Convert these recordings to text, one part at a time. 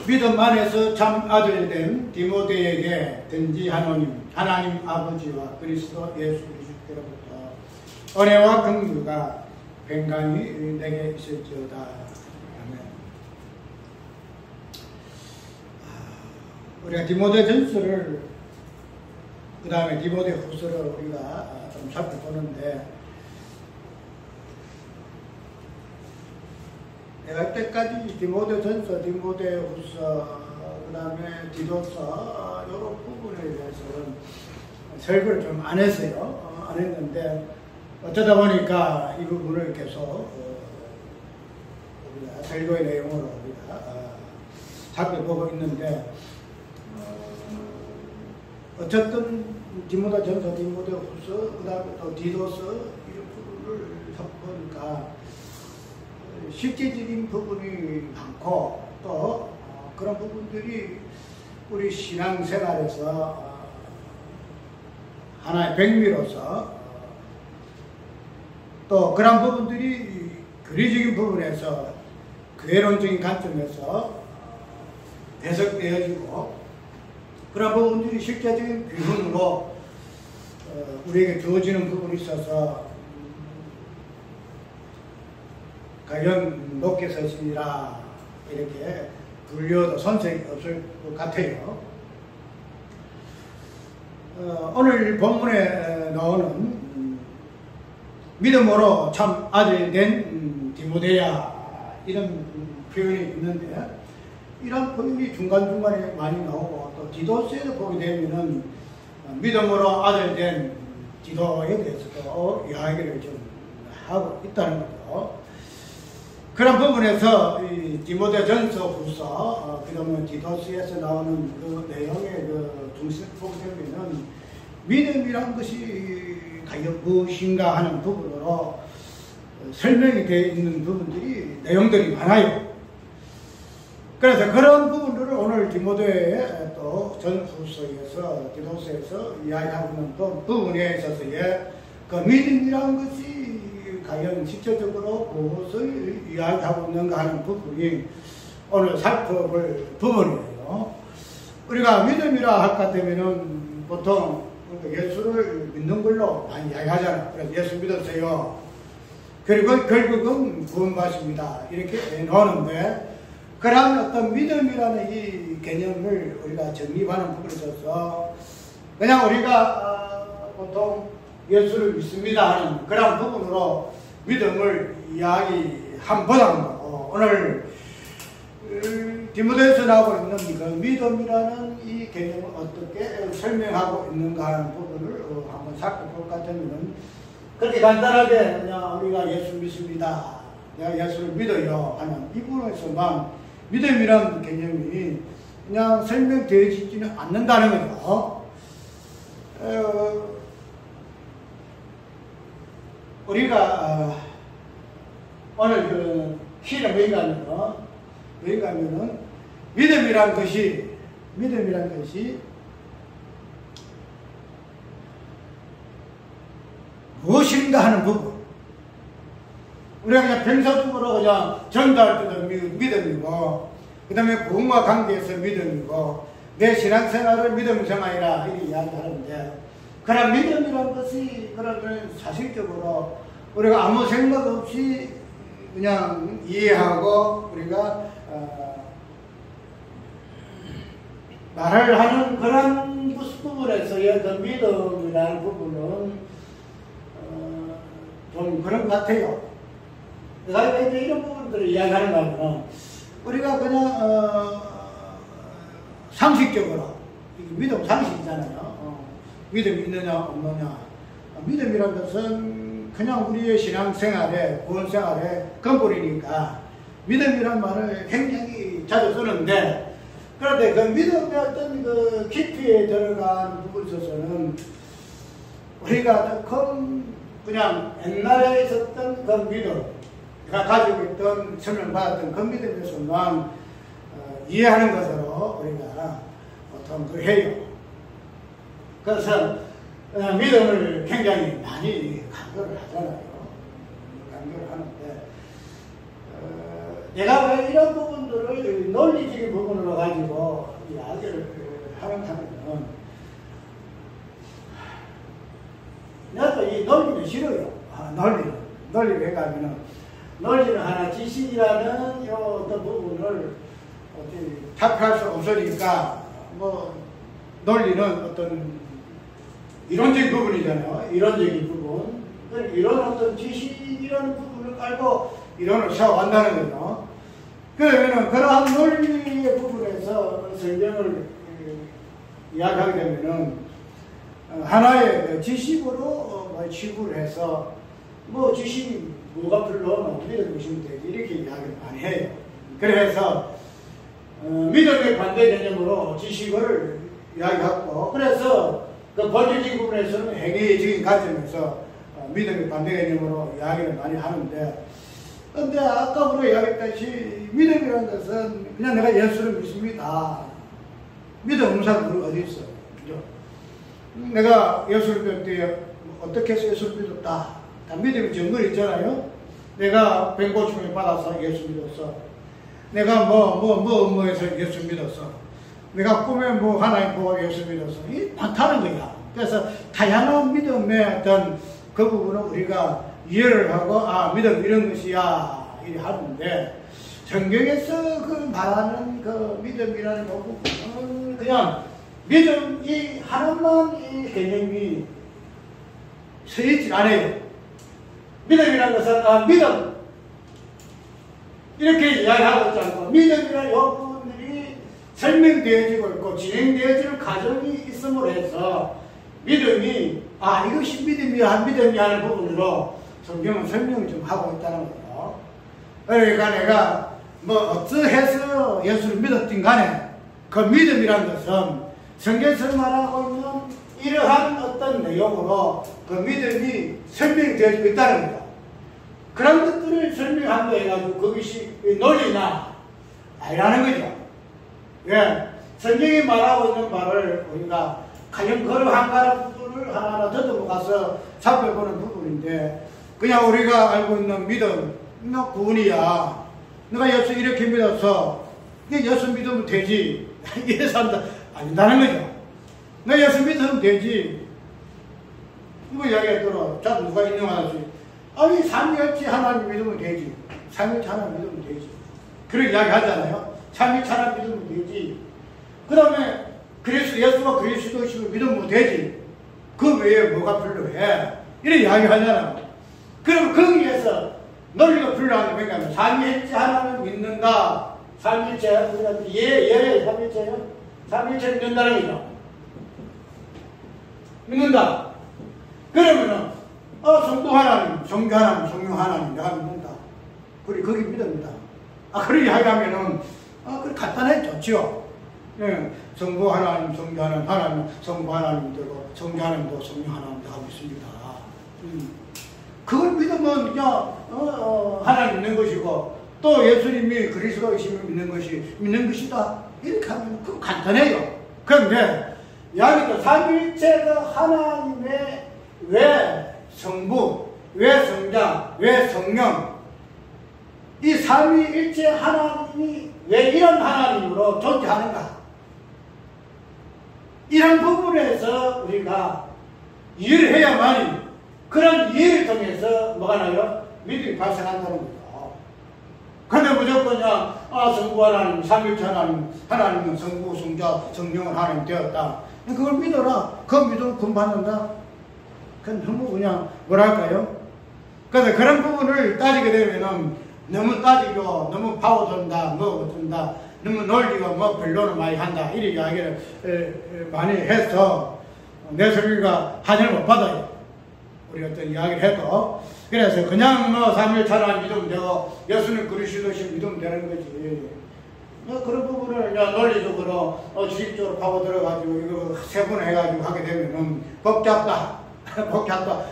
믿음 안에서 참 아들 된 디모데에게 든지 하나님 아버지와 그리스도 예수 그리스도로부터 은혜와 긍휼가 평강이 내게 있을지어다. 아멘. 우리가 디모데 전서를 그 다음에 디모데 후서를 우리가 좀 살펴보는데, 내가 이때까지 디모데 전서, 디모데 후서, 그 다음에 디도서 이런 부분에 대해서는 설교를 좀 안 했어요. 안 했는데 어쩌다 보니까 이 부분을 계속 우리가 설교의 내용으로 우리가 살펴보고 있는데, 어쨌든 디모데 전서, 디모데 후서, 그 다음에 또 디도서 이런 부분을 보니까 실제적인 부분이 많고, 또 그런 부분들이 우리 신앙생활에서 하나의 백미로서, 또 그런 부분들이 교리적인 부분에서 교회론적인 관점에서 해석되어지고, 그런 부분들이 실제적인 교훈으로 우리에게 주어지는 부분이 있어서 가령 높게 서시니라 이렇게 불려도 손색이 없을 것 같아요. 오늘 본문에 나오는 믿음으로 참 아들 된 디모데야 이런 표현이 있는데, 이런 표현이 중간중간에 많이 나오고, 또 디도서에도 보게 되면은 믿음으로 아들 된 디도에 대해서도 이야기를 좀 하고 있다는 거죠. 그런 부분에서 이 디모데 전서 후서, 그러면 디도서에서 나오는 그 내용의 그 중심 보게 되면은 믿음이란 것이 과연 무엇인가 하는 부분으로 설명이 되어 있는 부분들이, 내용들이 많아요. 그래서 그런 부분들을 오늘 디모데의 또 전후서에서, 디도서에서 이야기하고 있는 또 부분에 있어서의 그 믿음이라는 것이 과연 실질적으로 무엇을 이야기하고 있는가 하는 부분이 오늘 살펴볼 부분이에요. 우리가 믿음이라 할 것 같으면은 보통 예수를 믿는 걸로 많이 이야기하잖아요. 그래서 예수 믿었어요. 그리고 결국은 구원받습니다. 이렇게 나오는데, 그런 어떤 믿음이라는 이 개념을 우리가 정립하는 부분에 있어서 그냥 우리가 보통 예수를 믿습니다 하는 그런 부분으로 믿음을 이야기함보다는 오늘 디모데에서 나오고 있는 그 믿음이라는 이 개념을 어떻게 설명하고 있는가 하는 부분을 한번 살펴볼 것 같으면, 그렇게 간단하게 그냥 우리가 예수 믿습니다, 내가 예수를 믿어요 하는 이 부분에서만 믿음이라는 개념이 그냥 설명되어지지는 않는다는 거죠. 우리가 오늘 그 키를 뭐인가 하면은 믿음이란 것이 무엇인가 하는 부분, 우리가 그냥 평소적으로 그냥 전도할 때도 믿음이고, 그 다음에 부흥과 관계에서 믿음이고, 내 신앙생활을 믿음 생활이라 이렇게 이야기하는데, 그런 믿음이라는 것이 그러면 사실적으로 우리가 아무 생각 없이 그냥 이해하고 우리가 말을 하는 그런 부분에서의 그 믿음이라는 부분은 좀 그런 것 같아요. 내가 이제 이런 부분들을 이야기하는 거는 우리가 그냥 상식적으로, 믿음 상식이잖아요. 믿음이 있느냐 없느냐. 믿음이라는 것은 그냥 우리의 신앙생활에, 구원생활에 근본이니까 믿음이란 말을 굉장히 자주 쓰는데, 그런데 그 믿음의 어떤 그 깊이에 들어간 부분에 있어서는 우리가 그냥 옛날에 있었던 그 믿음, 우리가 가지고 있던 설명받았던 그 믿음에서만 이해하는 것으로 우리가 보통 그 해요. 그래서 믿음을 굉장히 많이 강조를 하잖아요. 강조를 하는데 내가 왜 이런 부분들을 논리적인 부분으로 가지고 이야기를 하면은 내가 또 이 논리는 싫어요. 논리를 해가면은 논리는 하나 지식이라는 어떤 부분을 답할 수 없으니까 뭐 논리는 어떤 이론적인 부분이잖아요. 이론적인 부분. 이런 어떤 지식이라는 부분을 깔고 이론을 세워간다는 거죠. 그러면은 그러한 논리의 부분에서 성경을 이야기하게 되면은 하나의 지식으로 취급을 해서 뭐 지식이 뭐가 별로 믿음 보시면 되지 이렇게 이야기를 많이 해요. 그래서 믿음의 반대 개념으로 지식을 이야기하고 그래서 그 본질적인 부분에서는 행위적인 관점에서 믿음의 반대 개념으로 이야기를 많이 하는데 근데 아까 우리가 이야기했듯이 믿음이라는 것은 그냥 내가 예수를 믿습니다. 믿음 없는 사람은 어디 있어? 그죠? 내가 예수를 믿을 때 어떻게 해서 예수를 믿었다. 다 믿음의 증거가 있잖아요. 내가 병고침을 받아서 예수 믿었어. 내가 뭐해서 예수 믿었어. 내가 꿈에 뭐 하나님 보고 예수 믿었어. 이 많다는 거야. 그래서 다양한 믿음의 어떤 그 부분을 우리가 이해를 하고 믿음 이런 것이야 이렇게 하는데 성경에서 그 말하는 그 믿음이라는 부분은 그냥 믿음 이 하나만 이 개념이 서 있지 않아요. 믿음이라는 것은 믿음 이렇게 이야기하고 있지 않고 믿음이라는 부분들이 설명되어지고 있고 진행되어지는 과정이 있음으로 해서 믿음이 이것이 믿음이야 하는 부분으로 성경은 설명을 좀 하고 있다는 거죠. 그러니까 내가 뭐 어찌해서 예수를 믿었든 간에 그 믿음이라는 것은 성경에서 말하고 있는 이러한 어떤 내용으로 그 믿음이 설명되어지고 있다는 거죠. 그런 것들을 설명한다 해가지고 그것이 논리나 아니라는 거죠. 왜? 성경이 말하고 있는 말을 우리가 가령 그러한 부분을 하나하나 더듬어가서 살펴보는 부분인데 그냥 우리가 알고 있는 믿음, 너 구원이야. 내가 예수 이렇게 믿어서 예수 믿으면 되지. 이래서 한다. 아닌다는 거죠. 내가 예수 믿으면 되지. 이거 이야기했더라. 자, 누가 인정하지? 삼위일체 하나님 믿으면 되지. 삼위일체 하나님 믿으면 되지. 그렇게 이야기 하잖아요. 삼위일체 하나님 믿으면 되지. 그 다음에 예수가 그리스도이심을 믿으면 되지. 그 외에 뭐가 필요해? 이렇게 이야기 하잖아. 그럼 거기에서 논리가 필요한데 뭐냐면 삼위일체 하나님을 믿는다. 삼위일체 우리가 삼위일체요? 삼위일체를 믿는다는 거죠. 믿는다. 그러면은 성부 하나님, 성교 하나님, 성령 하나님 내가 믿는다. 그래 거기 믿습니다. 그렇게 이야기하면은 그래 간단해 좋죠. 예, 성부 하나님, 성교 하나님, 성부 하나님 되고 성교 하나님도 성령 하나님도 하고 있습니다. 그걸 믿으면 그냥 하나님 믿는 것이고 또 예수님이 그리스도이심을 믿는 것이다. 이렇게 하면 그 간단해요. 그런데 여기도 삼위일체가 하나님의 왜 성부, 왜 성자, 왜 성령 이 삼위일체 하나님이 왜 이런 하나님으로 존재하는가? 이런 부분에서 우리가 이해를 해야만이 그런 이해를 통해서 뭐가 나요? 믿음이 발생한다는 거죠. 근데 무조건 그냥 성부 하나님, 삼위일체 하나님은 성부, 성자, 성령은 하나님 되었다. 그걸 믿어라. 그거 믿으면 구원 받는다. 그건 너무 그냥 뭐랄까요? 그래서 그런 부분을 따지게 되면은 너무 따지고 너무 파고든다, 뭐 어떤다, 너무 논리가 뭐 별로는 많이 한다 이런 이야기를 많이 해서 내 소리가 하늘을 못 받아요. 우리 어떤 이야기를 해도 그래서 그냥 뭐 삼위일체 하나님 믿으면 되고 예수는 그리스도이심 믿으면 되는 거지. 그런 부분을 논리적으로 주식적으로 파고 들어가지고 이거 세분을 해가지고 하게 되면은 복잡다.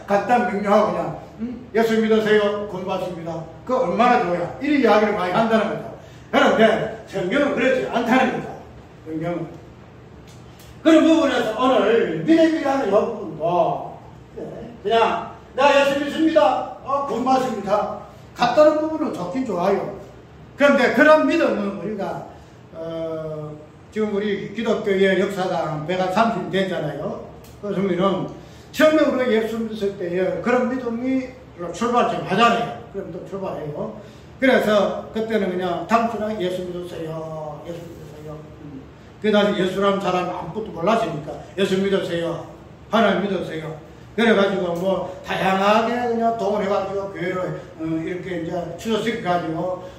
간단 명료하고 그냥 예수 믿으세요. 구원 받습니다. 그거 얼마나 좋아요. 이런 이야기를 많이 한다는 거죠. 그런데 성경은 그렇지 않다는 거죠. 성경은 그런 부분에서 오늘 믿음이라는 부분도 그냥 내가 예수 믿습니다. 구원 받습니다. 같다는 부분은 좋긴 좋아요. 그런데 그런 믿음은 우리가 지금 우리 기독교의 역사가 130년 됐잖아요. 그러면은 처음에 우리가 예수 믿었을 때에 그런 믿음이 출발 좀 하잖아요. 그럼 또 출발해요. 그래서 그때는 그냥 단순하게 예수 믿으세요. 예수 믿으세요. 그다음에 예수라는 사람 아무것도 몰랐으니까 예수 믿으세요. 하나님 믿으세요. 그래가지고 뭐 다양하게 그냥 동원해가지고 교회를 이렇게 이제 추적시켜가지고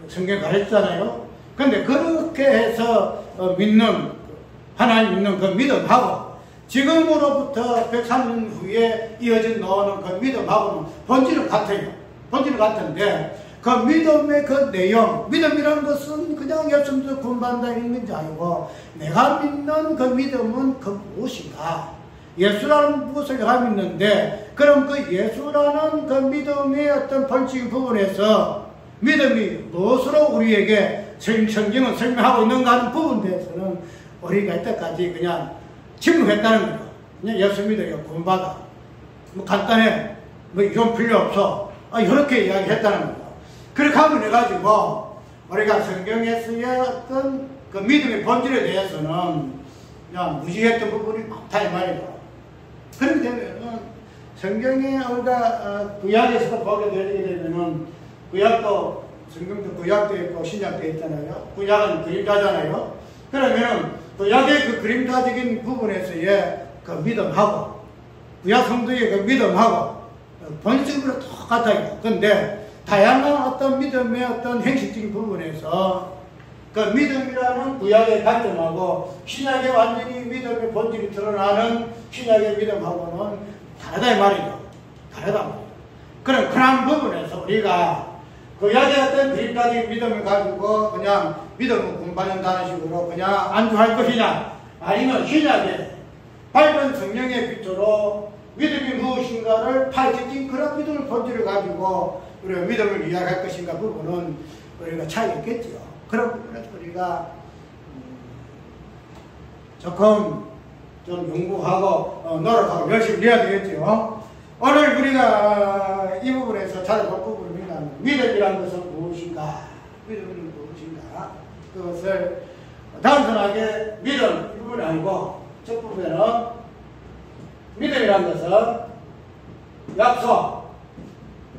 성경 가르쳤잖아요. 근데 그렇게 해서 믿는 하나님 믿는 그 믿음하고 지금으로부터 103년 후에 이어진 나오는 그 믿음하고는 본질은 같아요. 본질은 같은데 그 믿음의 그 내용, 믿음이라는 것은 그냥 예수 믿어 구원받는다 이런 게 아니고 내가 믿는 그 믿음은 그 무엇인가? 예수라는 무엇을 내가 믿는데 그럼 그 예수라는 그 믿음의 어떤 본질 부분에서 믿음이 무엇으로 우리에게 성경은 설명하고 있는가 하는 부분에 대해서는 우리가 이때까지 그냥 침묵했다는 거죠. 그냥 예수 믿어요. 구원받아. 뭐 간단해. 뭐 이런 필요 없어. 이렇게 이야기했다는 거죠. 그렇게 하면 해가지고 우리가 성경에서의 어떤 그 믿음의 본질에 대해서는 그냥 무지했던 부분이 많다 이 말이죠. 그렇게 되면은 성경에 우리가 구약에서도 보게 되게 되면은 구약도 성경도 구약도 있고 신약도 있잖아요. 구약은 그림자잖아요. 그러면은 구약의 그 그림자적인 부분에서의 그 믿음하고 구약 성도의 그 믿음하고 본질적으로 똑같아요. 그런데 다양한 어떤 믿음의 어떤 형식적인 부분에서 그 믿음이라는 구약의 관점하고 신약의 완전히 믿음의 본질이 드러나는 신약의 믿음하고는 다르다 이 말이죠. 다르다 말이죠. 그럼 그런 부분에서 우리가 구약의 어떤 그림자적인 믿음을 가지고 그냥 믿음을 공부한다는 식으로 그냥 안주할 것이냐 아니면 신약의 밝은 성령의 빛으로 믿음이 무엇인가를 파헤친 그런 믿음의 본질을 가지고 우리가 믿음을 이야기할 것인가 부분은 우리가 차이가 있겠죠. 그런 부분에서 우리가 조금 좀 연구하고 노력하고 열심히 해야 되겠죠. 오늘 우리가 이 부분에서 찾아볼 부분입니다. 믿음이라는 것은 무엇인가? 믿음은 무엇인가? 그것을 단순하게 믿음 이 부분이 아니고 첫 부분에는 믿음이라는 것은 약속,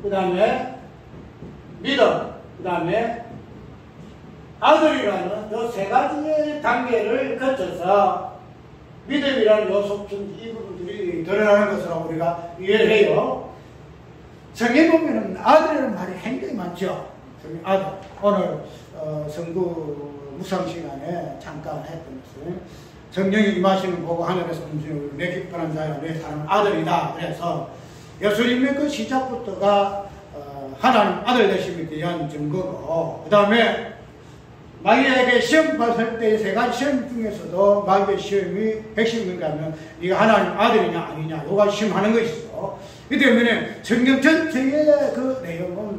그 다음에 믿음, 그 다음에 아들이라는 이 세 가지의 단계를 거쳐서 믿음이라는 요소품 이 부분들이 드러나는 것으로 우리가 이해를 해요. 성경 보면은 아들이라는 말이 굉장히 많죠. 아들. 오늘 성구 묵상 시간에 잠깐 했던 것은 성령이 임하시는 보고 하늘에서 움직이는 내 기뻐하는 자여 내 사랑하는 아들이다. 그래서 예수님의 그 시작부터가 하나님 아들 되심에 대한 증거고 그 다음에 마귀에게 시험 받을 때의 세 가지 시험 중에서도 마귀의 시험이 핵심인가 하면 네가 하나님 아들이냐 아니냐 요가 시험하는 것이죠. 그 때문에 성경 전체의 그 내용은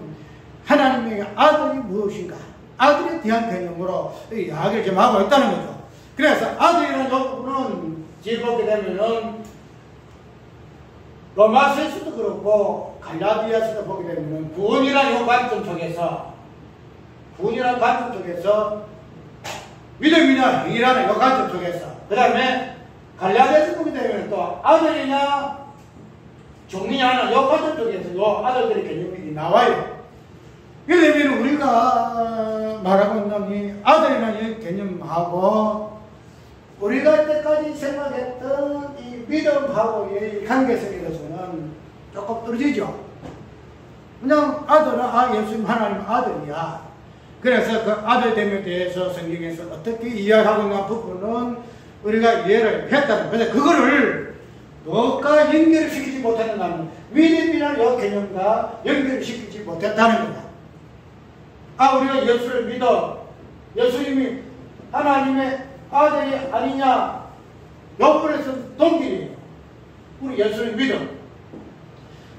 하나님의 아들이 무엇인가 아들에 대한 개념으로 이야기를 좀 하고 있다는 거죠. 그래서 아들이라는 부분은 뒤에 보게 되면은 로마서에서도 그렇고 갈라디아서도 보게 되면은 구원이라는 관점 속에서 구원이라는 관점 속에서 믿음이나 행위라는 관점 속에서 그 다음에 갈라디아서 보게 되면 또 아들이냐 종이냐는 이 관점 속에서 이 아들들의 개념이 나와요. 그러면 우리가 말하고 있는 이 아들이라는 개념하고 우리가 이때까지 생각했던 이 믿음하고의 관계성에 대해서는 조금 떨어지죠. 그냥 아들은 예수님 하나님 아들이야. 그래서 그 아들됨에 대해서 성경에서 어떻게 이해하고 있는 부분은 우리가 이해를 했다는 거예요. 그거를 뭐가 연결을 시키지 못했는가 하면 믿음이라는 이 개념과 연결을 시키지 못했다는 거다. 우리가 예수를 믿어 예수님이 하나님의 아들이 아니냐 옆으로서 동길이에요. 우리 예수를 믿어.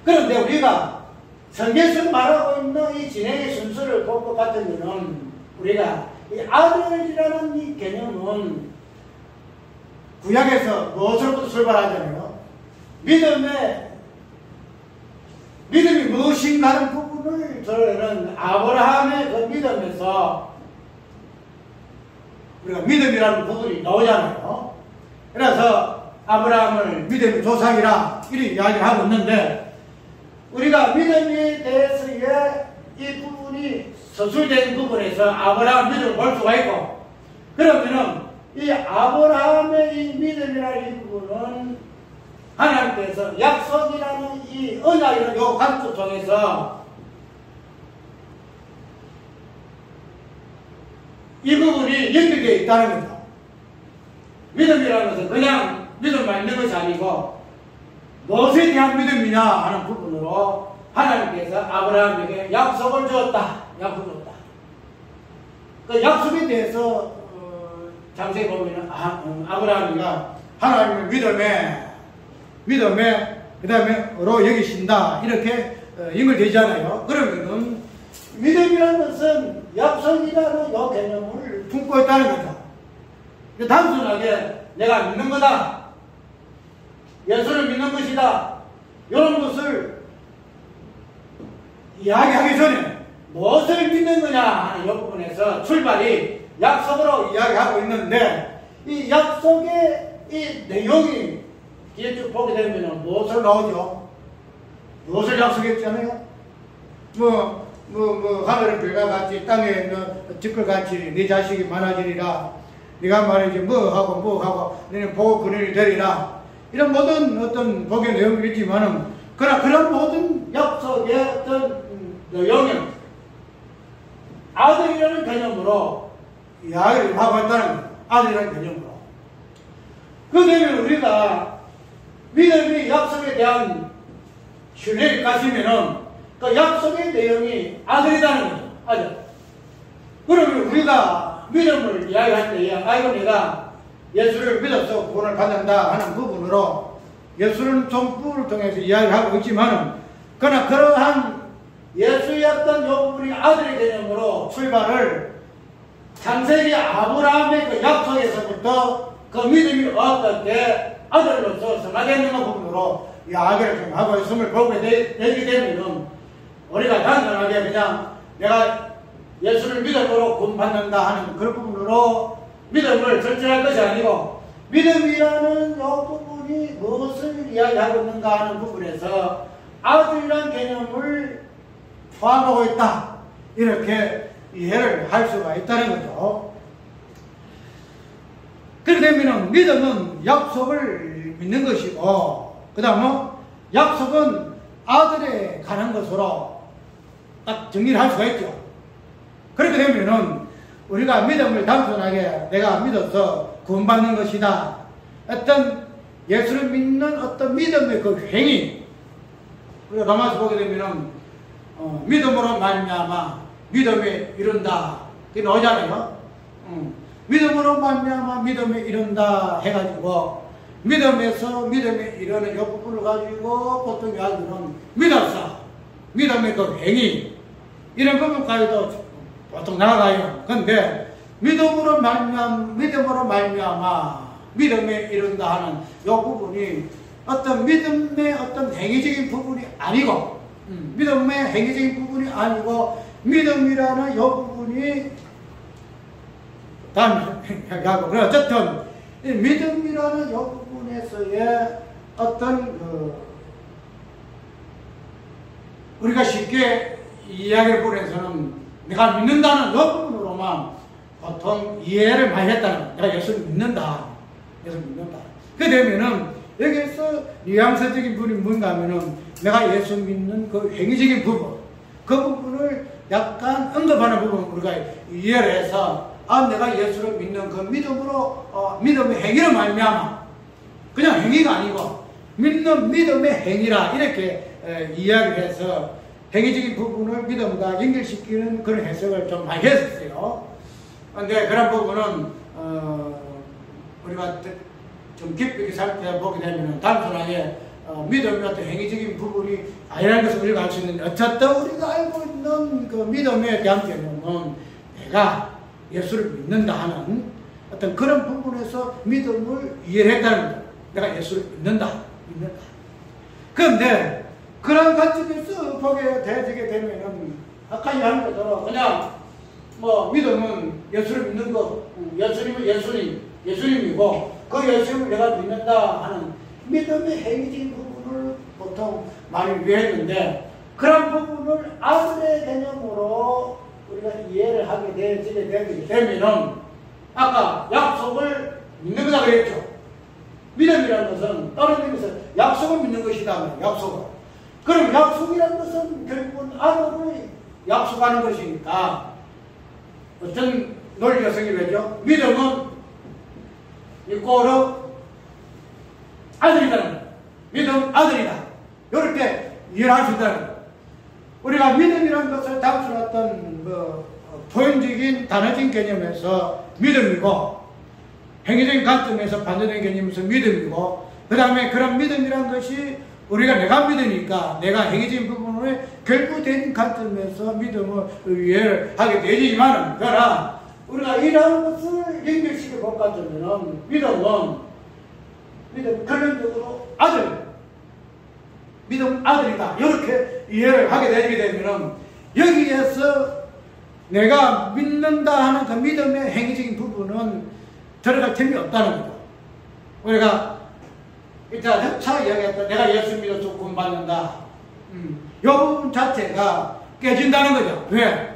그런데 우리가 성경에서 말하고 있는 이 진행의 순서를 볼 것 같으면 우리가 이 아들이라는 이 개념은 구약에서 무엇으로부터 출발하잖아요. 믿음의 믿음이 무엇인가 하는 부분을 저는 아브라함의 그 믿음에서 우리가 믿음이라는 부분이 나오잖아요. 그래서 아브라함을 믿음의 조상이라 이렇게 이야기를 하고 있는데, 우리가 믿음에 대해서의 이 부분이 서술된 부분에서 아브라함 믿음을 볼 수가 있고, 그러면은 이 아브라함의 이 믿음이라는 이 부분은 하나님께서 약속이라는 이 언약이라는 요 관점 속에서 이 부분이 연결되어 있다는 거죠. 믿음이라는 것은 그냥 믿음만 있는 것이 아니고 무엇에 대한 믿음이냐 하는 부분으로 하나님께서 아브라함에게 약속을 주었다. 약속을 줬다. 그 약속에 대해서 자세히 보면 아브라함이가 하나님의 믿음에 그 다음에로 여기신다 이렇게 연결되잖아요. 그러면은 믿음이라는 것은 약속이라는 요 개념을 품고 있다는 거죠. 단순하게 내가 믿는 거다, 예수를 믿는 것이다, 이런 것을 이야기하기 전에 무엇을 믿는 거냐 하는 이 부분에서 출발이 약속으로 이야기하고 있는데, 이 약속의 이 내용이 뒤에 쭉 보게 되면 무엇으로 나오죠? 무엇을 약속했잖아요? 하늘은 별과 같이 땅에 있는 지끌같이 네 자식이 많아지리라. 네가 말이지 뭐하고 너는 보고 그늘이 되리라. 이런 모든 어떤 복의 내용이 있지만은, 그러나 그런 모든 약속의 어떤 내용은 아들이라는 개념으로 이야기를 하고 있다는 거예요. 아들이라는 개념으로. 그러면 우리가 믿음이 약속에 대한 신뢰를 가지면은 그 약속의 내용이 아들이라는 거죠. 아들. 그러면 우리가 믿음을 이야기할 때에 아이고 내가 예수를 믿어서 구원을 받는다 하는 부분으로 예수는 종부를 통해서 이야기하고 있지만은, 그러나 그러한 예수의 어떤 요 부분이 아들의 개념으로 출발을 창세기 아브라함의 그 약속에서부터 그 믿음이 어떻게 아들로서 성화되는 부분으로 이야기를 좀 하고 있음을 보게 되게 되면, 우리가 단순하게 그냥 내가 예수를 믿음으로 구원받는다 하는 그런 부분으로 믿음을 절제할 것이 아니고, 믿음이라는 이 부분이 무엇을 이야기하고 있는가 하는 부분에서 아들이라는 개념을 포함하고 있다, 이렇게 이해를 할 수가 있다는 거죠. 그렇게 되면 믿음은 약속을 믿는 것이고, 그 다음은 약속은 아들에 가는 것으로 딱 정리를 할 수가 있죠. 그렇게 되면은 우리가 믿음을 단순하게 내가 믿어서 구원받는 것이다, 어떤 예수를 믿는 어떤 믿음의 그 행위, 우리가 로마서 보게 되면은 믿음으로 말미암아 믿음에 이른다 이게 나오잖아요. 믿음으로 말미암아 믿음에 이른다 해가지고, 믿음에서 믿음에 이르는 이 부분을 가지고 보통 이야기는 믿어서 믿음의 그 행위, 이런 부분까지도 보통 나아가요. 근데 믿음으로 말미암아 믿음에 이른다 하는 이 부분이 어떤 믿음의 어떤 행위적인 부분이 아니고, 믿음의 행위적인 부분이 아니고, 믿음이라는 이 부분이 다음 얘기하고, 그래 어쨌든 이 믿음이라는 이 부분에서의 어떤 우리가 쉽게 이야기를 보내서는 내가 믿는다는 이 부분으로만 보통 이해를 많이 했다는, 내가 예수를 믿는다, 예수를 믿는다. 그 되면은 여기에서 뉘앙스적인 부분이 뭔가 하면은 내가 예수 믿는 그 행위적인 부분, 그 부분을 약간 언급하는 부분 우리가 이해를 해서, 내가 예수를 믿는 그 믿음으로 믿음의 행위로 말미암아, 그냥 행위가 아니고 믿는 믿음의 행위라, 이렇게 이야기를 해서 행위적인 부분을 믿음과 연결시키는 그런 해석을 좀 많이 했었어요. 근데 그런 부분은 우리가 좀 깊이 살펴보게 되면 단순하게 믿음의 어떤 행위적인 부분이 아니라는 것을 우리가 알 수 있는데, 어쨌든 우리가 알고 있는 그 믿음에 대한 개념은 내가 예수를 믿는다 하는 어떤 그런 부분에서 믿음을 이해했다는 거예요. 내가 예수를 믿는다. 그런데 그런 관점에서 보게 되어지게 되면은 아까 이야기한 것처럼 그냥 뭐 믿음은 예수를 믿는 것, 예수님은 예수님이고 그 예수님을 내가 믿는다 하는 믿음의 행위적인 부분을 보통 많이 이해했는데 그런 부분을 아들의 개념으로 우리가 이해를 하게 되어지게 되면은 아까 약속을 믿는 거다 그랬죠. 믿음이라는 것은 다른 의미에서 약속을 믿는 것이다. 약속을. 그럼 약속이라는 것은 결국은 아들을 약속하는 것이니까 어떤 논리가 생기겠죠. 믿음은 이꼬르 아들이라는 거예요. 믿음 아들이다. 이렇게 이해를 할 수 있다는 거예요. 우리가 믿음이라는 것을 단순 어떤 표현적인 단어적인 개념에서 믿음이고 행위적인 관점에서 반대된 개념에서 믿음이고 그 다음에 그런 믿음이라는 것이 우리가 내가 믿으니까 내가 행위적인 부분을 결부된 관점에서 믿음을 이해를 하게 되지만은 그러나 우리가 이러한 것을 연결시켜 볼 것 같으면 믿음 결론적으로 아들 믿음 아들이다 이렇게 이해를 하게 되게 되면은 여기에서 내가 믿는다 하는 그 믿음의 행위적인 부분은 들어갈 틈이 없다는 거죠. 우리가 일단 차 이야기했다. 내가 예수 믿어서 구원받는다. 이 부분 자체가 깨진다는 거죠. 왜?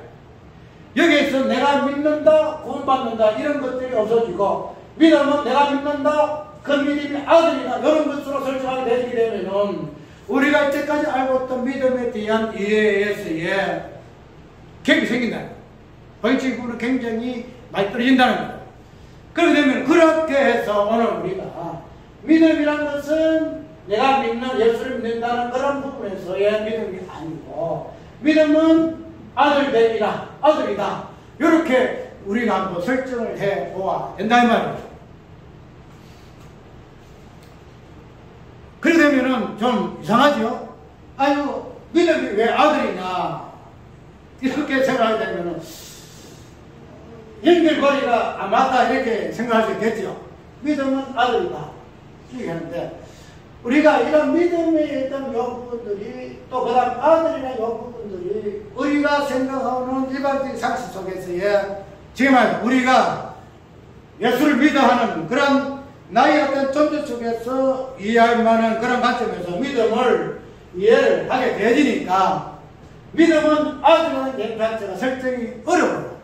여기에서 내가 믿는다, 구원받는다 이런 것들이 없어지고 믿음은 내가 믿는다, 그 믿음이 아들이다 이런 것으로 설정하게 되게 되면은 우리가 이때까지 알고 있던 믿음에 대한 이해에서의 갭이 생긴다. 본질구는 굉장히 많이 떨어진다는 거죠. 그렇게 되면 그렇게 해서 오늘 우리가 믿음이라는 것은 내가 믿는 예수를 믿는다는 그런 부분에서의 믿음이 아니고 믿음은 아들됨이다. 아들이다. 이렇게 우리가 한번 설정을 해 보아야 된다 이 말이에요. 그렇게 되면은 좀 이상하죠? 아유 믿음이 왜 아들이냐 이렇게 생각하게 되면은 연결고리가 안 맞다 이렇게 생각할 수 있겠죠. 믿음은 아들이다 이렇게 하는데 우리가 이런 믿음에 있던 요 부분들이 또 그 다음 아들이나 요 부분들이 우리가 생각하는 일반적인 상식 속에서의 지금 우리가 예수를 믿어하는 그런 나의 어떤 존재 속에서 이해할 만한 그런 관점에서 믿음을 이해를 하게 되어지니까 믿음은 아들이라는 개념 자체가 설정이 어려워요.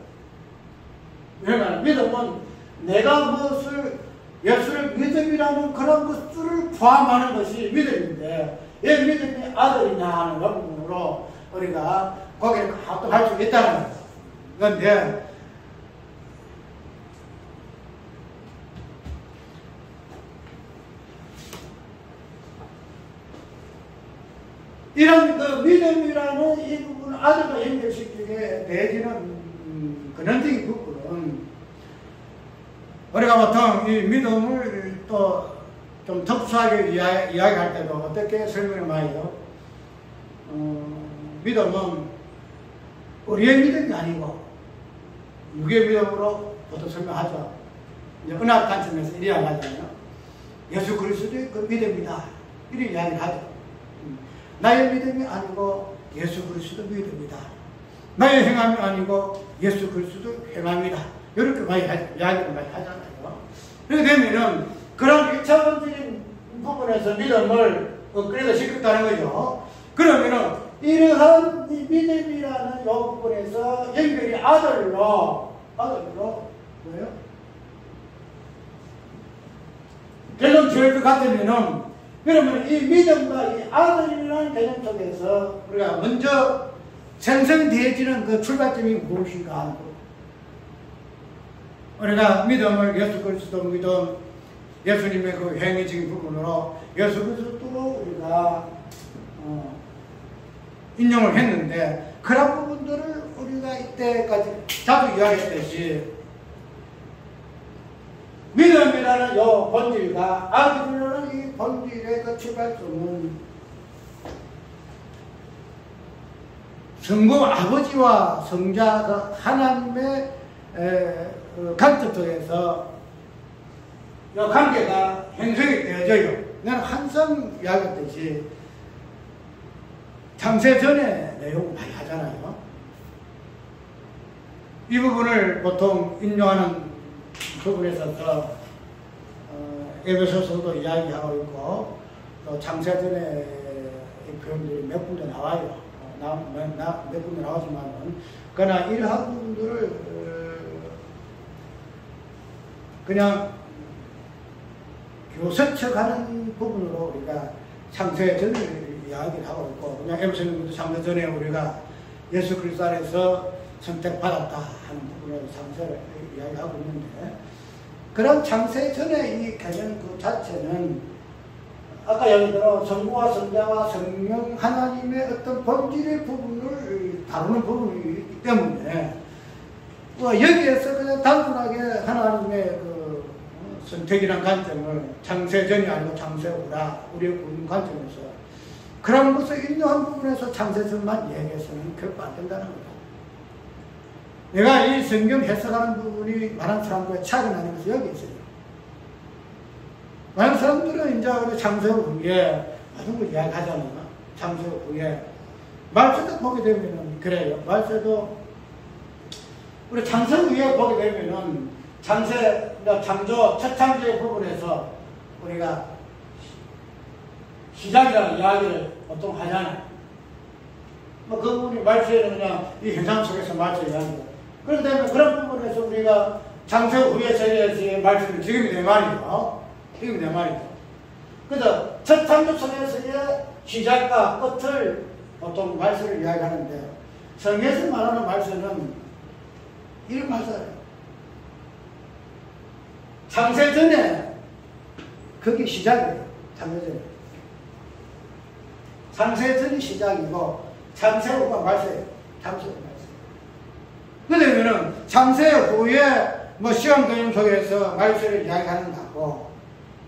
왜냐하면 믿음은 내가 무엇을 예수를 믿음이라는 그런 것들을 포함하는 것이 믿음인데 왜 믿음이 아들이냐 하는 그 부분으로 우리가 거기에 합동할 수 있다는 거예요. 그런데 이런 그 믿음이라는 이 부분을 아들과 연결시키게 되어지는 근원적인 부분은 우리가 보통 이 믿음을 또 좀 특수하게 이야기할 때도 어떻게 설명을 많이 해요? 믿음은 우리의 믿음이 아니고 누구의 믿음으로 보통 설명하죠. 이제 은학 관점에서 이렇게 이야기하잖아요. 예수 그리스도의 그 믿음이다. 이렇게 이야기를 하죠. 나의 믿음이 아니고 예수 그리스도 믿음이다. 나의 행함이 아니고 예수 그리스도 행함이다. 이렇게 많이 이야기를 많이 하잖아요. 그렇게 되면은 그런 1차원적인 부분에서 믿음을 업그레이드 시켰다는 거죠. 그러면은 이러한 이 믿음이라는 이 부분에서 연결이 아들로 뭐예요? 결론 지을 것 같으면은 그러면 이 믿음과 이 아들이라는 개념 속에서 우리가 먼저 생성되어지는 그 출발점이 무엇인가 하는 거. 우리가 믿음을 예수 그리스도 믿음, 예수님의 그 행위적인 부분으로 예수 그리스도로 우리가 인용을 했는데 그런 부분들을 우리가 이때까지 자주 이야기했듯이 믿음이라는 요 본질과 아들이라는 이 본질의 그 출발점은 성부 아버지와 성자 그 하나님의 관점 속에서 이 관계가 형성이 되어져요. 나는 항상 이야기했듯이 창세 전에 내용 많이 하잖아요. 이 부분을 보통 인용하는 부분에 있어서 에베소서도 이야기하고 있고 또 창세 전에 이 표현들이 몇 군데 나와요. 몇 군데 나오지만은 그러나 이러한 부분들을 그냥 교서쳐가는 부분으로 우리가 창세 전을 이야기를 하고 있고, 그냥 에베소서도 창세 전에 우리가 예수 그리스도 안에서 선택받았다 하는 부분으로 창세를 이야기하고 있는데, 그런 창세 전에 이 개념 그 자체는 아까 얘기대로 성부와 성자와 성령 하나님의 어떤 본질의 부분을 다루는 부분이기 때문에 여기에서 그냥 단순하게 하나님의 그 선택이라는 관점을 창세전이 아니고 창세후라 우리의 구분 관점에서 그런 것을 인용한 부분에서 창세전만 얘기해서는 결코 안 된다는 거다. 내가 이 성경 해석하는 부분이 많은 사람들과 차이가 나는 것이 여기 있어요. 많은 사람들은 이제 우리 창세후 후에 모든 걸 이야기하잖아요. 창세후 후에 말세도 보게 되면은 그래요. 말세도 우리 창세후 후에 보게 되면은 창조 첫 창조의 부분에서 우리가 시작이라는 이야기를 보통 하잖아요. 뭐 그 부분이 말세는 그냥 이 현상 속에서 말세 이야기고, 그런데 그런 부분에서 우리가 창세후 후에 세계에서의 말세는 지금이 내 말이죠. 지금이 내 말이죠. 그래서 첫 창조 속에서의 시작과 끝을 보통 말세를 이야기하는데, 성경에서 말하는 말세는 이런 말세예요. 창세 전에 그게 시작이에요. 창세 전에. 창세 전이 시작이고 창세 후가 말세예요. 창세 후 말세. 그러면은 창세 후에 뭐 시간 개념 속에서 말세를 이야기하는 거고,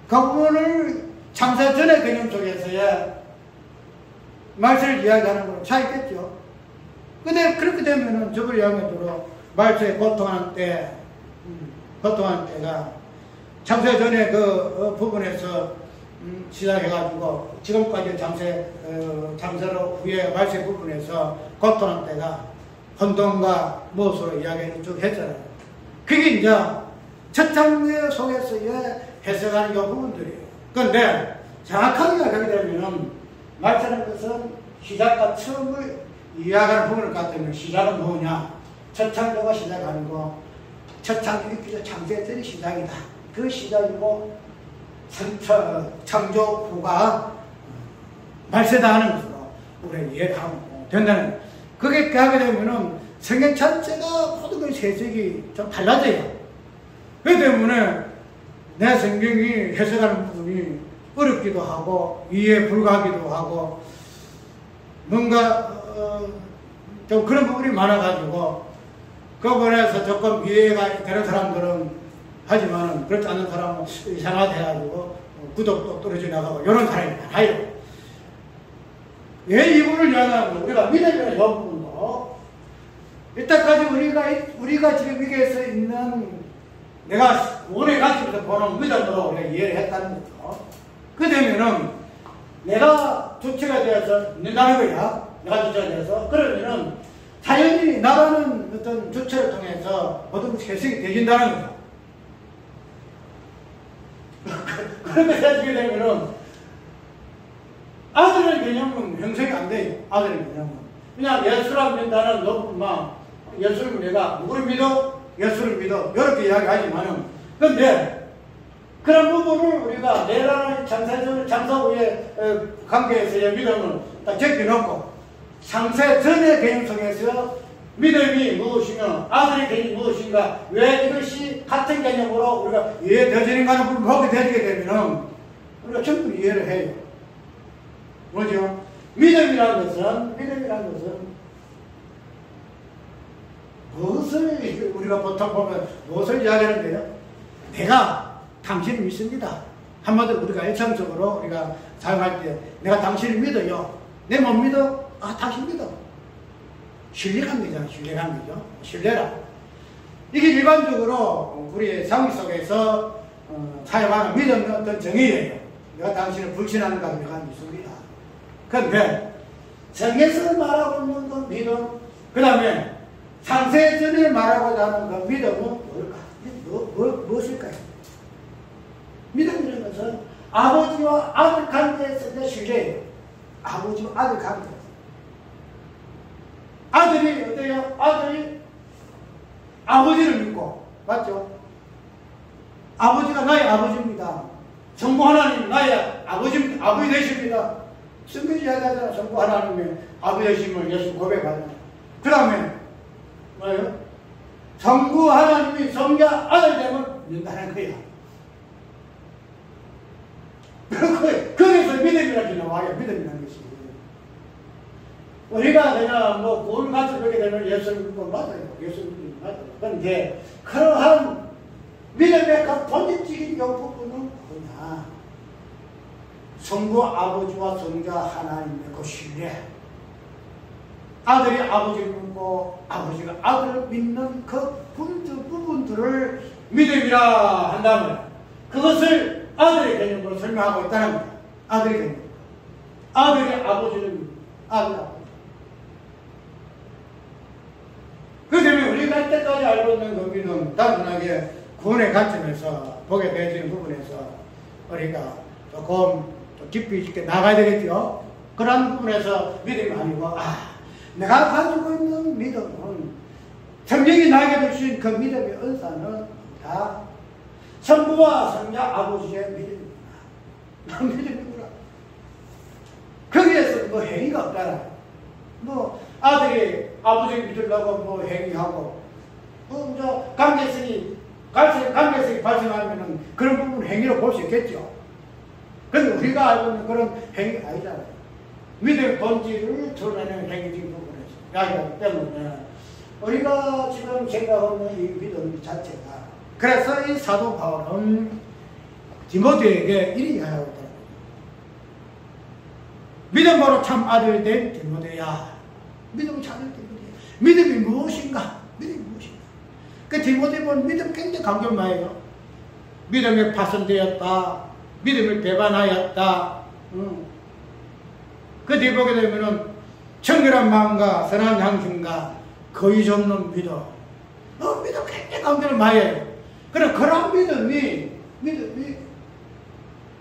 그 부분을 창세 전의 개념 속에서의 말세를 이야기하는 거는 차이겠죠. 근데 그렇게 되면은 저걸 이야기하도록 말세에 고통하는 때가 창세 전에 그 부분에서 시작해가지고 지금까지 창세로 후에 말세 부분에서 고통하는 때가 혼돈과 무엇으로 이야기를 쭉 했잖아요. 그게 이제 첫 장면 속에서의 해석하는 이 부분들이에요. 그런데 정확하게 하게 되면은 말세라는 것은 시작과 처음을 이야기하는 부분을 갖다 보면 시작은 뭐냐? 첫 창조가 시작하는 거, 첫 창조가 창세전이 시작이다. 그 시작이고 창조 후가 말세다 하는 것으로 우리가 이해를 하면 된다는, 그게 하게 되면은 성경 자체가 모든 것의 해석이 좀 달라져요. 그렇기 때문에 내 성경이 해석하는 부분이 어렵기도 하고 이해에 불가하기도 하고 뭔가 좀 그런 부분이 많아가지고 그 부분에서 조금 이해가 되는 사람들은 하지만 그렇지 않은 사람은 이상하게 해가지고 구독도 떨어져 나가고 이런 사람이 많아요. 왜 이 부분을 이야기하면 우리가 믿음이라는 이 부분도 이때까지 우리가 지금 여기에서 있는 내가 오래 관점에서 보는 믿음으로 우리가 이해를 했다는 거죠. 그 되면은 내가 주체가 되어서 있는다는 거야. 내가 주체가 되어서. 그러면은 자연히 나라는 어떤 주체를 통해서 모든 것이 해석이 되진다는 거야. 그렇게 해석이 되면은 아들의 개념은 형성이 안 돼요. 아들의 개념은. 그냥 예수를 믿는다는 예수를 내가 누구를 믿어? 예수를 믿어. 이렇게 이야기하지만은, 근데 그런 부분을 우리가 내라는 창세 후의 관계에서의 믿음을 딱 제껴놓고 창세 전의 개념 속에서 믿음이 무엇이며 아들의 개념이 무엇인가, 왜 이것이 같은 개념으로 우리가 이해되어지는가 하는 부분을 보게 되게 되면 우리가 전부 이해를 해요. 뭐죠? 믿음이라는 것은 무엇을 우리가 보통 보면 무엇을 이야기하는데요? 내가 당신을 믿습니다. 한마디로 우리가 일상적으로 우리가 사용할 때 내가 당신을 믿어요. 내 못 믿어? 아, 당신 믿어. 신뢰관계잖아. 신뢰관계죠. 신뢰라. 이게 일반적으로 우리의 상식 속에서 사용하는 믿음의 어떤 정의예요. 내가 당신을 불신하는가 내가 믿습니다. 그런데 성경에서 말하고 있는 그 믿음, 그 다음에 창세전에 말하고자 하는 그 믿음은 뭘까? 무엇일까요? 믿음이라는 것은 아버지와 아들 관계에서의 신뢰예요. 아버지와 아들 관계. 아들이 어때요? 아들이 아버지를 믿고, 맞죠? 아버지가 나의 아버지입니다. 성부 하나님 나의 아버지입니다. 아버지 되십니다. 성경이 이야기하잖아. 성부 하나님의 아버지 되심을 예수 고백하잖아. 그 다음에 뭐예요? 성부 하나님이 성자 아들 되면 믿는다는 거야. 거기서 믿음이라는 게 나와요. 믿음이라는 것이. 우리가 그냥 뭐 구원을 같이 보게 되면 예수를 믿고 맞아요. 예수를 믿고 맞아요. 그런데 그러한 믿음의 그 본질적인 요구는 뭐냐? 성부 아버지와 성자 하나님의 그 신뢰. 아들이 아버지를 믿고 아버지가 아들을 믿는 그 부분들을 믿음이라 한다면 그것을 아들의 개념으로 설명하고 있다는 거예요. 아들의 개념. 아들이 아버지를 믿고 아들 아버지. 그 때문에 우리가 이때까지 알고 있는 그 믿음 단순하게 구원의 관점에서 보게 되어지는 부분에서 우리가 조금 깊이 있게 나가야 되겠죠. 그런 부분에서 믿음이 아니고 내가 가지고 있는 믿음은 성경이 나에게 주신 그 믿음의 은사는 다 성부와 성자 아버지의 믿음이구나. 믿음이구나. 거기에서 뭐 행위가 없잖아. 뭐 아들이 아버지를 믿으려고 뭐 행위하고 관계성이 발생하면은 그런 부분 행위로 볼 수 있겠죠. 그런데 우리가 알고 있는 그런 행위 아니잖아요. 믿음의 본질을 드러내는 행위적인 부분에서 이야기하기 때문에 우리가 지금 생각하는 이 믿음 자체가 그래서 이 사도 바울은 디모데에게 이리 이야기하고 있다. 믿음으로 참 아들 된 디모데야. 믿음은 참 아들 된 디모데야. 믿음이 무엇인가? 믿음이 무엇인가? 그 디모데 보면 믿음 굉장히 강조해요. 믿음에 파손되었다. 믿음을 배반하였다. 그 뒤에 보게 되면은 청결한 마음과 선한 양심과 거의 없는 믿음. 믿음 굉장히 강조를 많이 해요. 그런 믿음이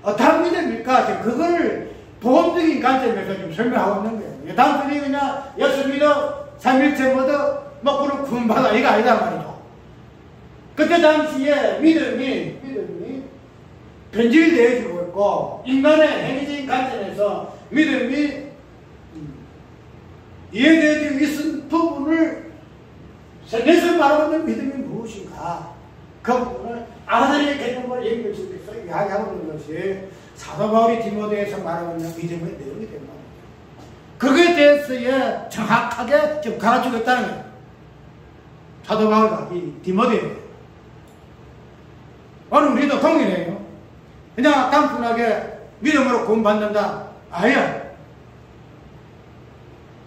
어떤 믿음일까? 그걸 보험적인 관점에서 좀 설명하고 있는 거예요. 단순히 그냥 예수 믿어, 삼일체 믿어, 뭐 그런 구원받아 이거 아니다 말이죠. 그때 당시에 믿음이 변질이 되어지고 있고 인간의 행위적인 관점에서 믿음이 이해되어지고 있는 부분을 성경에서 말하고 있는 믿음이 무엇인가? 그 부분을 아들의 개념을 연결시켜서 이야기하고 있는 것이 사도 바울이 디모데에서 말하고 있는 믿음의 내용이 된 말입니다. 그거에 대해서 정확하게 좀 가르치고 있다는 거예요. 사도 바울과 이 디모데에게. 오늘 우리도 동일해요. 그냥 단순하게 믿음으로 구원받는다. 아니야.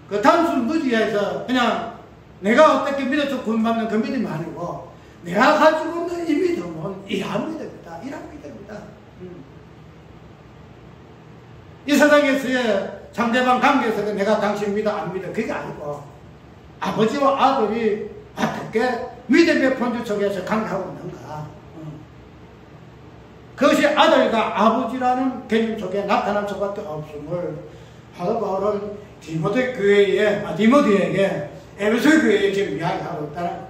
그 단순 무지해서 그냥 내가 어떻게 믿어서 구원받는 그 믿음이 아니고 내가 가지고 있는 이 믿음은 이러한 믿음이다. 이러한 믿음이다. 이 세상에서의 상대방 관계에서 내가 당신 믿어 안 믿어 그게 아니고 아버지와 아들이 어떻게 믿음의 본질 속에서 관계하고 있는가. 그것이 아들과 아버지라는 개념 속에 나타날 수밖에 없음을 사도 바울은 디모데에게 에베소 교회에 지금 이야기하고 있다는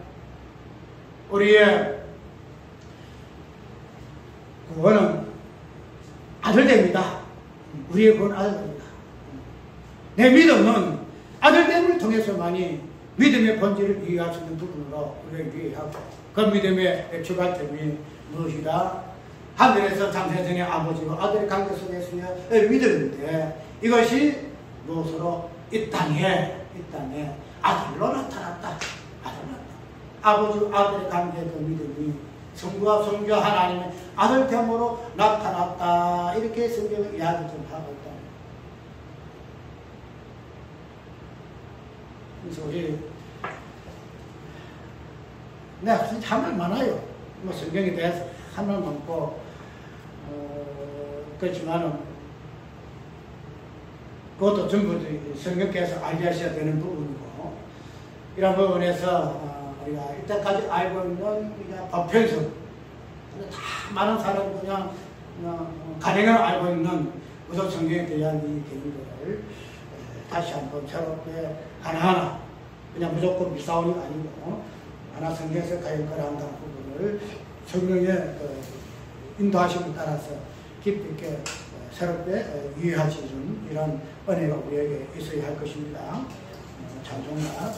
우리의 구원은 아들됨이다. 우리의 구원은 아들됨이다. 내 믿음은 아들됨을 통해서만이 믿음의 본질을 이해할 수 있는 부분으로 우리가 이해하고 그 믿음의 출발점이 무엇이다? 하늘에서 창세전의 아버지와 아들의 관계 속에서의 믿음인데 이것이 무엇으로 이 땅에 아들로 나타났다. 아버지와 아들의 관계의 그 믿음이 성부와 성자 하나님의 아들됨으로 나타났다. 이렇게 성경을 이야기 좀 하고 있다. 그래서 우리 할 말 많아요. 뭐 성경에 대해서 할 말 많고 그렇지만은 그것도 전부 성경께서 알게 하셔야 되는 부분이고, 이런 부분에서 우리가 이때까지 알고 있는 법편서, 다 많은 사람이 그냥 가능을 알고 있는 구속 성경에 대한 이 개념들을 다시 한번 새롭게 하나하나, 그냥 무조건 미사원이 아니고 하나 성경에서 과연 그러한다는 부분을 성령의 인도하심을 따라서 깊이 있게 새롭게 이해하시는 이런 은혜가 우리에게 있어야 할 것입니다. 찬송가